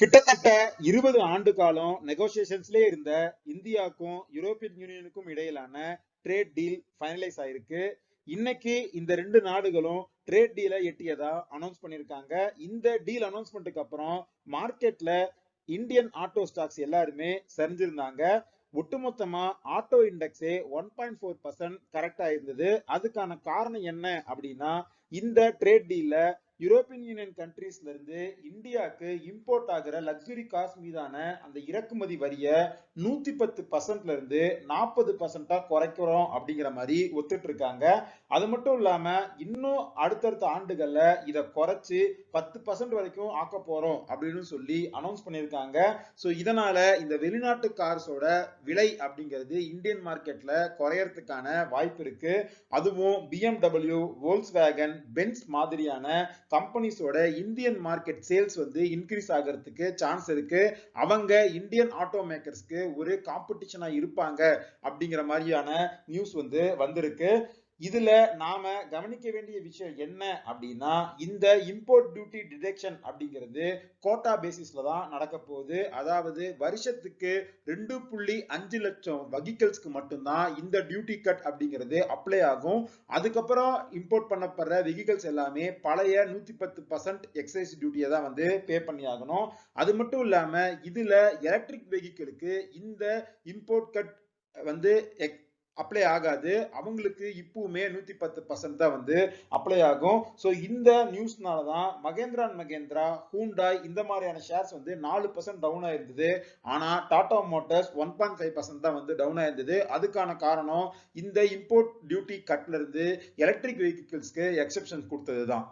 கிட்டத்தட்ட 20 ஆண்டு காலம் நெகோசியேஷன்ஸ்லயே இருந்த இந்தியாவுக்கும் யூரோப்பியன் யூனியனுக்கும் இடையிலான ட்ரேட் டீல் ஃபைனலைஸ் ஆயிருக்கு. இன்னைக்கு இந்த ரெண்டு நாடுகளும் ட்ரேட் டீலை எட்டியதா அனௌன்ஸ் பண்ணிருக்காங்க. இந்த டீல் அனௌன்ஸ்மெண்ட்டுக்கு அப்புறம் மார்க்கெட்ல இந்தியன் ஆட்டோ ஸ்டாக்ஸ் எல்லாருமே சரிஞ்சிருந்தாங்க. ஒட்டுமொத்தமா ஆட்டோ இண்டெக்ஸே 1.4% கரெக்டா இருந்தது. அதுக்கான காரணம் என்ன அப்படின்னா, இந்த ட்ரேட் டீல்ல யூரோப்பியன் யூனியன் கண்ட்ரீஸ்ல இருந்து இந்தியாவுக்கு இம்போர்ட் ஆகிற லக்ஸுரி கார்ஸ் மீதான அந்த இறக்குமதி வரிய 110% இருந்து 40% குறைக்கிறோம் அப்படிங்கிற மாதிரி ஒத்துட்டு இருக்காங்க. அது மட்டும் இல்லாம இன்னும் அடுத்தடுத்த ஆண்டுகள்ல இதை குறைச்சு 10% வரைக்கும் ஆக்க போறோம் அப்படின்னு சொல்லி அனௌன்ஸ் பண்ணியிருக்காங்க. ஸோ இதனால இந்த வெளிநாட்டு கார்ஸோட விலை அப்படிங்கிறது இந்தியன் மார்க்கெட்ல குறையறதுக்கான வாய்ப்பு இருக்கு. அதுவும் BMW, வோல்க்ஸ்வேகன், பென்ஸ் மாதிரியான கம்பெனிஸோட இந்தியன் மார்க்கெட் சேல்ஸ் வந்து இன்க்ரீஸ் ஆகிறதுக்கு சான்ஸ் இருக்கு. அவங்க இந்தியன் ஆட்டோ மேக்கர்ஸ்க்கு ஒரு காம்படிஷனா இருப்பாங்க அப்படிங்கிற மாதிரியான நியூஸ் வந்து வந்திருக்கு. இதுல நாம கவனிக்க வேண்டிய விஷயம் என்ன அப்படின்னா, இந்த இம்போர்ட் டியூட்டி டிடக்ஷன் அப்படிங்கிறது கோட்டா பேசிஸ்ல தான் நடக்க போகுது. அதாவது வருஷத்துக்கு 2.5 லட்சம் வெஹிக்கிள்ஸ்க்கு மட்டும்தான் இந்த டியூட்டி கட் அப்படிங்கிறது அப்ளை ஆகும். அதுக்கப்புறம் இம்போர்ட் பண்ணப்படுற வெஹிக்கிள்ஸ் எல்லாமே பழைய 110% எக்ஸைஸ் டியூட்டியை தான் வந்து பே பண்ணி ஆகணும். அது மட்டும் இல்லாம இதுல எலக்ட்ரிக் வெஹிக்கிளுக்கு இந்த இம்போர்ட் கட் வந்து அப்ளை ஆகாது. அவங்களுக்கு இப்பவுமே 110% தான் வந்து அப்ளை ஆகும். ஸோ இந்த நியூஸ்னால தான் மகேந்திரா அண்ட் மகேந்திரா, ஹூண்டாய் இந்த மாதிரியான ஷேர்ஸ் வந்து 4% டவுன் ஆயிருந்தது. ஆனா டாடா மோட்டார்ஸ் 1.5% தான் வந்து டவுன் ஆயிருந்தது. அதுக்கான காரணம் இந்த இம்போர்ட் டியூட்டி கட்ல இருந்து எலக்ட்ரிக் வெஹிக்கிள்ஸ்க்கு எக்ஸெப்ஷன் கொடுத்தது தான்.